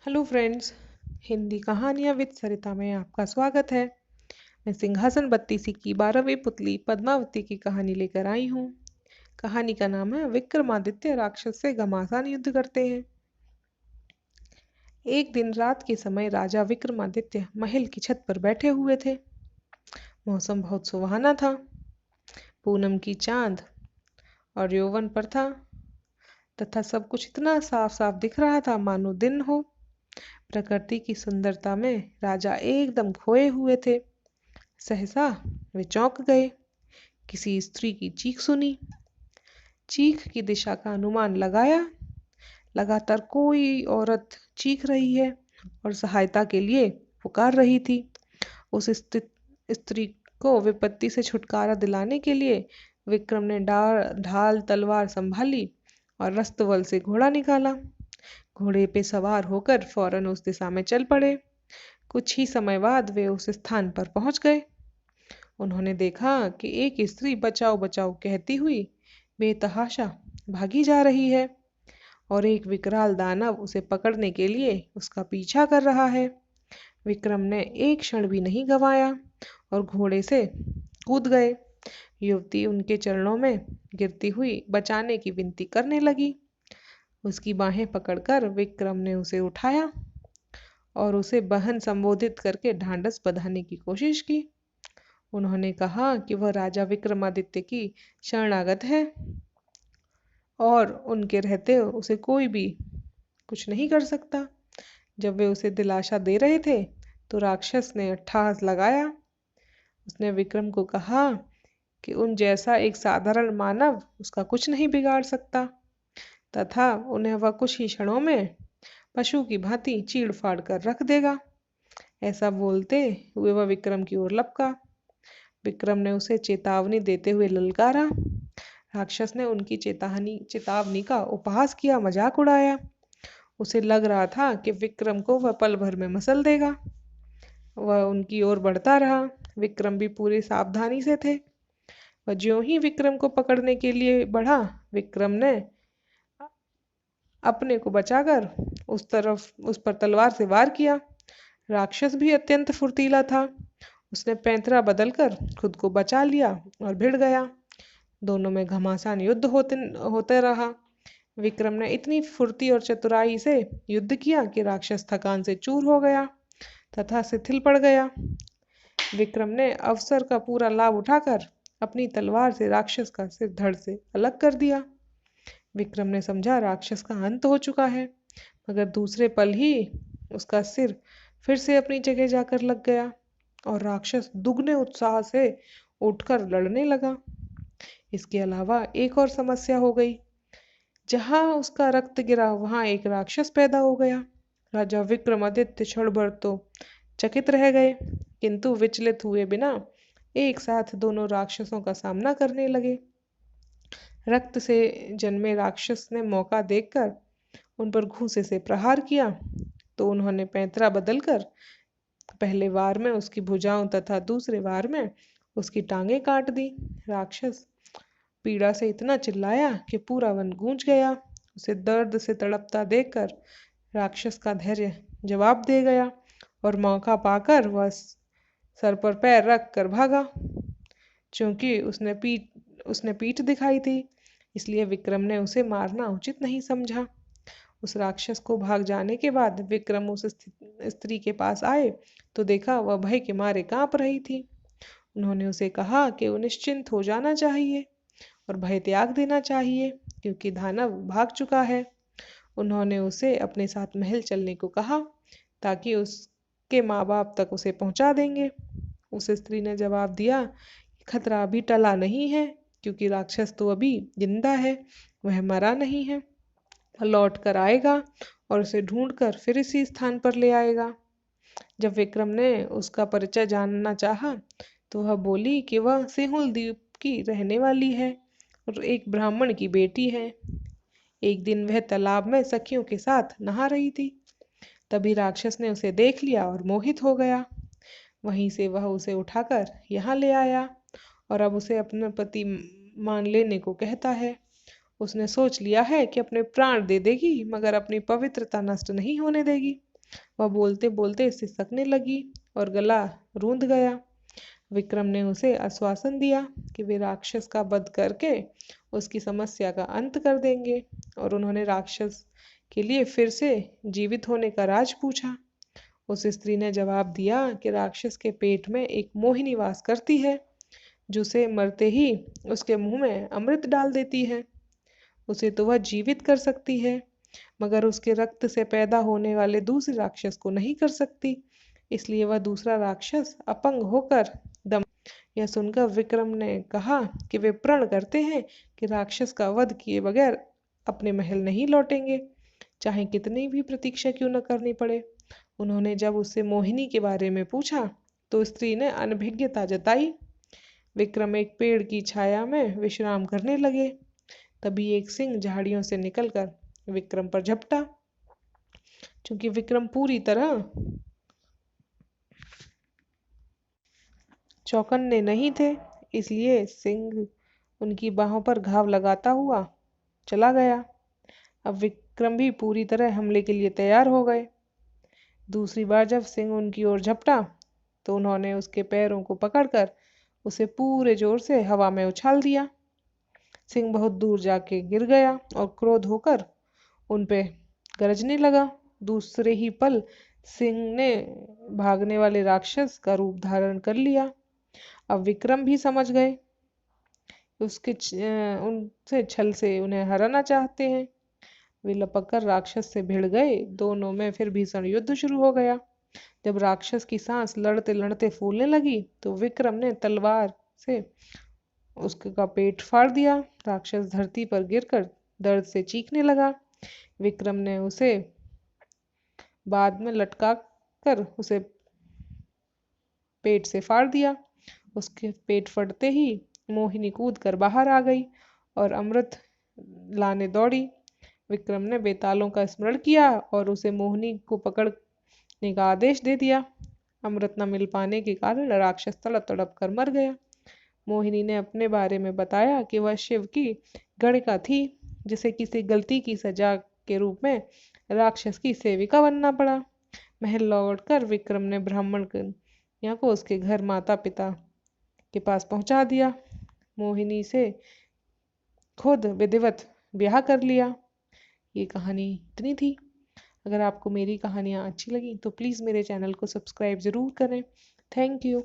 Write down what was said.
Hello friends. Hindi कहानियाँ with सरिता में आपका स्वागत है। मैं सिंहासन बत्तीसी की 12वीं पुतली पद्मावती की कहानी लेकर आई हूँ। कहानी का नाम है विक्रमादित्य राक्षस से घमासान युद्ध करते हैं। एक दिन रात के समय राजा विक्रमादित्य महल की छत पर बैठे हुए थे। मौसम बहुत सुहाना था। पूनम की चांद और यौवन पर था तथा सब कुछ इतना साफ साफ दिख रहा था मानो दिन हो। प्रकृति की सुंदरता में राजा एकदम खोए हुए थे। सहसा वे चौंक गए। किसी स्त्री की चीख सुनी। चीख की दिशा का अनुमान लगाया। लगातार कोई औरत चीख रही है और सहायता के लिए पुकार रही थी। उस स्त्री को विपत्ति से छुटकारा दिलाने के लिए विक्रम ने ढाल तलवार संभाली और रस्तवल से घोड़ा निकाला। घोड़े पे सवार होकर फौरन उस दिशा में चल पड़े। कुछ ही समय बाद वे उस स्थान पर पहुंच गए। उन्होंने देखा कि एक स्त्री बचाओ बचाओ कहती हुई बेतहाशा भागी जा रही है और एक विकराल दानव उसे पकड़ने के लिए उसका पीछा कर रहा है। विक्रम ने एक क्षण भी नहीं गंवाया और घोड़े से कूद गए। युवती उनके चरणों में गिरती हुई बचाने की विनती करने लगी। उसकी बाहें पकड़कर विक्रम ने उसे उठाया और उसे बहन संबोधित करके ढांढस बंधाने की कोशिश की। उन्होंने कहा कि वह राजा विक्रमादित्य की शरणागत है और उनके रहते उसे कोई भी कुछ नहीं कर सकता। जब वे उसे दिलासा दे रहे थे तो राक्षस ने अट्टहास लगाया। उसने विक्रम को कहा कि उन जैसा एक साधारण मानव उसका कुछ नहीं बिगाड़ सकता तथा उन्हें वह कुछ ही क्षणों में पशु की भांति चीड़ फाड़ कर रख देगा। ऐसा बोलते हुए वह विक्रम की ओर लपका। विक्रम ने उसे चेतावनी देते हुए ललकारा। राक्षस ने उनकी चेतावनी का उपहास किया, मजाक उड़ाया। उसे लग रहा था कि विक्रम को वह पल भर में मसल देगा। वह उनकी ओर बढ़ता रहा। विक्रम भी पूरी सावधानी से थे। वह ज्यों ही विक्रम को पकड़ने के लिए बढ़ा, विक्रम ने अपने को बचाकर उस पर तलवार से वार किया। राक्षस भी अत्यंत फुर्तीला था। उसने पैंतरा बदलकर खुद को बचा लिया और भिड़ गया। दोनों में घमासान युद्ध होते रहा। विक्रम ने इतनी फुर्ती और चतुराई से युद्ध किया कि राक्षस थकान से चूर हो गया तथा शिथिल पड़ गया। विक्रम ने अवसर का पूरा लाभ उठाकर अपनी तलवार से राक्षस का सिर धड़ से अलग कर दिया। विक्रम ने समझा राक्षस का अंत हो चुका है, मगर दूसरे पल ही उसका सिर फिर से अपनी जगह जाकर लग गया और राक्षस दुगने उत्साह से उठकर लड़ने लगा। इसके अलावा एक और समस्या हो गई। जहां उसका रक्त गिरा वहां एक राक्षस पैदा हो गया। राजा विक्रमादित्य क्षण भर तो चकित रह गए, किंतु विचलित हुए बिना एक साथ दोनों राक्षसों का सामना करने लगे। रक्त से जन्मे राक्षस ने मौका देखकर उन पर घूंसे से प्रहार किया तो उन्होंने पैंतरा बदलकर पहले वार में उसकी भुजाओं तथा दूसरे वार में उसकी टांगें काट दी। राक्षस पीड़ा से इतना चिल्लाया कि पूरा वन गूंज गया। उसे दर्द से तड़पता देखकर राक्षस का धैर्य जवाब दे गया और मौका पाकर वह सर पर पैर रख कर भागा। चूंकि उसने पीठ दिखाई थी, इसलिए विक्रम ने उसे मारना उचित नहीं समझा। उस राक्षस को भाग जाने के बाद विक्रम उस स्त्री के पास आए तो देखा वह भय के मारे कांप रही थी। उन्होंने उसे कहा कि वो निश्चिंत हो जाना चाहिए और भय त्याग देना चाहिए क्योंकि दानव भाग चुका है। उन्होंने उसे अपने साथ महल चलने को कहा ताकि उसके माँ बाप तक उसे पहुंचा देंगे। उस स्त्री ने जवाब दिया, खतरा अभी टला नहीं है क्योंकि राक्षस तो अभी जिंदा है, वह मरा नहीं है। वह लौट कर आएगा और उसे ढूंढकर फिर इसी स्थान पर ले आएगा। जब विक्रम ने उसका परिचय जानना चाहा तो वह बोली कि वह सिंहुल द्वीप की रहने वाली है और एक ब्राह्मण की बेटी है। एक दिन वह तालाब में सखियों के साथ नहा रही थी। तभी राक्षस ने उसे देख लिया और मोहित हो गया। वहीं से वह उसे उठाकर यहाँ ले आया और अब उसे अपना पति मान लेने को कहता है। उसने सोच लिया है कि अपने प्राण दे देगी मगर अपनी पवित्रता नष्ट नहीं होने देगी। वह बोलते बोलते सिसकने लगी और गला रूंध गया। विक्रम ने उसे आश्वासन दिया कि वे राक्षस का वध करके उसकी समस्या का अंत कर देंगे, और उन्होंने राक्षस के लिए फिर से जीवित होने का राज पूछा। उस स्त्री ने जवाब दिया कि राक्षस के पेट में एक मोहिनी वास करती है, जो उसे मरते ही उसके मुंह में अमृत डाल देती है। उसे तो वह जीवित कर सकती है, मगर उसके रक्त से पैदा होने वाले दूसरे राक्षस को नहीं कर सकती। इसलिए वह दूसरा राक्षस अपंग होकर दम। यह सुनकर विक्रम ने कहा कि वे प्रण करते हैं कि राक्षस का वध किए बगैर अपने महल नहीं लौटेंगे, चाहे कितनी भी प्रतीक्षा क्यों न करनी पड़े। उन्होंने जब उससे मोहिनी के बारे में पूछा तो स्त्री ने अनभिज्ञता जताई। विक्रम एक पेड़ की छाया में विश्राम करने लगे। तभी एक सिंह झाड़ियों से निकलकर विक्रम पर झपटा। चूंकि विक्रम पूरी तरह चौकन्ने नहीं थे, इसलिए सिंह उनकी बाहों पर घाव लगाता हुआ चला गया। अब विक्रम भी पूरी तरह हमले के लिए तैयार हो गए। दूसरी बार जब सिंह उनकी ओर झपटा तो उन्होंने उसके पैरों को पकड़कर उसे पूरे जोर से हवा में उछाल दिया। सिंह बहुत दूर जाके गिर गया और क्रोध होकर उन पे गरजने लगा। दूसरे ही पल सिंह ने भागने वाले राक्षस का रूप धारण कर लिया। अब विक्रम भी समझ गए उनसे छल से उन्हें हराना चाहते हैं। वे लपक कर राक्षस से भिड़ गए। दोनों में फिर भीषण युद्ध शुरू हो गया। जब राक्षस की सांस लड़ते लड़ते फूलने लगी तो विक्रम ने तलवार से उसका पेट फाड़ दिया। राक्षस धरती पर गिरकर दर्द से चीखने लगा। विक्रम ने उसे बाद में लटका कर उसे पेट से फाड़ दिया। उसके पेट फटते ही मोहिनी कूद कर बाहर आ गई और अमृत लाने दौड़ी। विक्रम ने बेतालों का स्मरण किया और उसे मोहिनी को पकड़ने का आदेश दे दिया। अमृत न मिल पाने के कारण राक्षस तड़प तड़प कर मर गया। मोहिनी ने अपने बारे में बताया कि वह शिव की गणिका थी, जिसे किसी गलती की सजा के रूप में राक्षस की सेविका बनना पड़ा। महल लौटकर विक्रम ने ब्राह्मण कन्या को उसके घर माता पिता के पास पहुंचा दिया। मोहिनी से खुद विधिवत ब्याह कर लिया। ये कहानी इतनी थी। अगर आपको मेरी कहानियाँ अच्छी लगी तो प्लीज़ मेरे चैनल को सब्सक्राइब ज़रूर करें। Thank you.